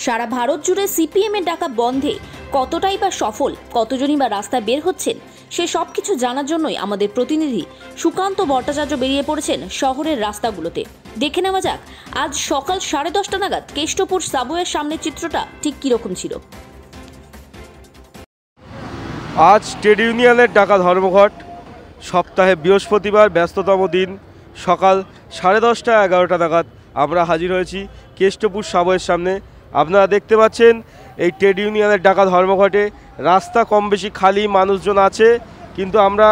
সারা ভারত জুড়ে সিপিএমের ডাকা বন্ধে কতটাই বা সফল, কতজনই বা রাস্তায় বের হচ্ছেন, সে সব কিছু জানার জন্যই আমাদের প্রতিনিধি সুকান্ত ভট্টাচার্য বেরিয়ে পড়েছেন শহরের রাস্তাগুলোতে। দেখে নেওয়া যাক আজ সকাল 10:30 নাগাদ কেষ্টপুর সাবওয়ের সামনের চিত্রটা ঠিক কীরকম ছিল। আজ ট্রেড ইউনিয়নের ডাকা ধর্মঘট, সপ্তাহে বৃহস্পতিবার, ব্যস্ততম দিন। সকাল 10:30 11টা নাগাদ আমরা হাজির হয়েছি কেষ্টপুর সাবওয়ের সামনে। আপনারা দেখতে পাচ্ছেন এই ট্রেড ইউনিয়নের ডাকা ধর্মঘটে রাস্তা কম বেশি খালি, মানুষজন আছে, কিন্তু আমরা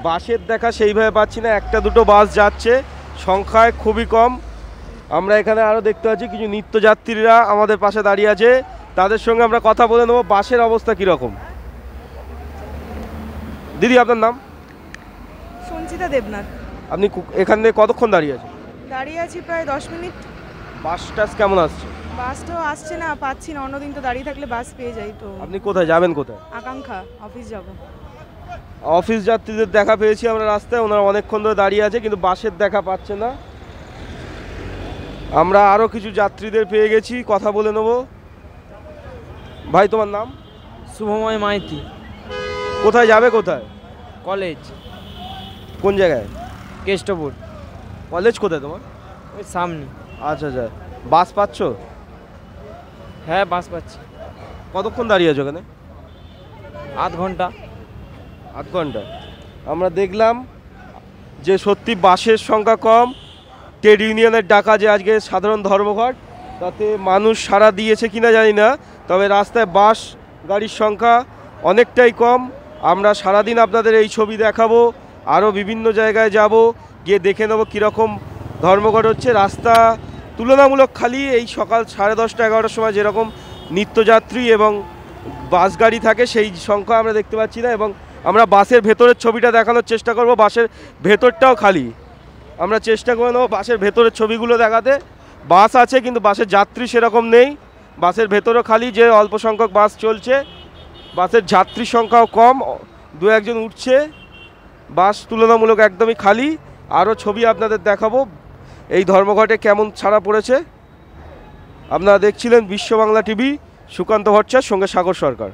বাসের দেখা সেইভাবে পাচ্ছি না। একটা দুটো বাস যাচ্ছে, সংখ্যায় খুবই কম। আমরা এখানে আরও দেখতে পাচ্ছি কিছু নিত্যযাত্রীরা আমাদের পাশে দাঁড়িয়ে আছে, তাদের সঙ্গে আমরা কথা বলে নেব বাসের অবস্থা কীরকম। দিদি, আপনার নাম? সঞ্চিতা দেবনাথ। আপনি এখানে কতক্ষণ দাঁড়িয়ে আছেন? দাঁড়িয়ে আছি প্রায় 10 মিনিট। বাস টাস কেমন আসছে? বাসটাও আসছে না, পাচ্ছি না। অন্যদিন তো দাঁড়িয়ে থাকলে বাস পেয়ে যাই। তো আপনি কোথায় যাবেন? কোথায়? আকাঙ্ক্ষা, অফিস যাব। অফিস যাত্রীদের দেখা পেয়েছি আমরা রাস্তায়, ওনারা অনেকক্ষণ ধরে দাঁড়িয়ে আছে, কিন্তু বাসের দেখা পাচ্ছে না। আমরা আরও কিছু যাত্রীদের পেয়ে গেছি, কথা বলে নেব। ভাই, তোমার নাম? শুভময় মাইতি। কোথায় যাবে? কোথায়? কলেজ। কোন জায়গায়? কেষ্টপুর। কলেজ কোথায় তোমার? ওই সামনে। আচ্ছা আচ্ছা, বাস পাচ্ছ? হ্যাঁ, বাস পাচ্ছি। কতক্ষণ দাঁড়িয়ে আছো এখানে? আধ ঘন্টা। আধ ঘন্টা। আমরা দেখলাম যে সত্যি বাসের সংখ্যা কম। ট্রেড ইউনিয়নের ডাকা যে আজকে সাধারণ ধর্মঘট, তাতে মানুষ সাড়া দিয়েছে কিনা জানি না, তবে রাস্তায় বাস গাড়ির সংখ্যা অনেকটাই কম। আমরা সারাদিন আপনাদের এই ছবি দেখাবো, আরও বিভিন্ন জায়গায় যাব, গিয়ে দেখে নেবো কীরকম ধর্মঘট হচ্ছে। রাস্তা তুলনামূলক খালি। এই সকাল 10:30 11টার সময় যেরকম নিত্যযাত্রী এবং বাস গাড়ি থাকে সেই সংখ্যা আমরা দেখতে পাচ্ছি না। এবং আমরা বাসের ভেতরের ছবিটা দেখানোর চেষ্টা করব। বাসের ভেতরটাও খালি। আমরা চেষ্টা করে নেব বাসের ভেতরের ছবিগুলো দেখাতে। বাস আছে কিন্তু বাসের যাত্রী সেরকম নেই। বাসের ভেতরও খালি, যে অল্প সংখ্যক বাস চলছে। বাসের যাত্রী সংখ্যাও কম, দু একজন উঠছে। বাস তুলনামূলক একদমই খালি। আরও ছবি আপনাদের দেখাবো এই ধর্মঘটে কেমন ছাড়া পড়েছে। আপনারা দেখছিলেন বিশ্ব বাংলা টিভি, সুকান্ত ভট্টাচার্যের সঙ্গে সাগর সরকার।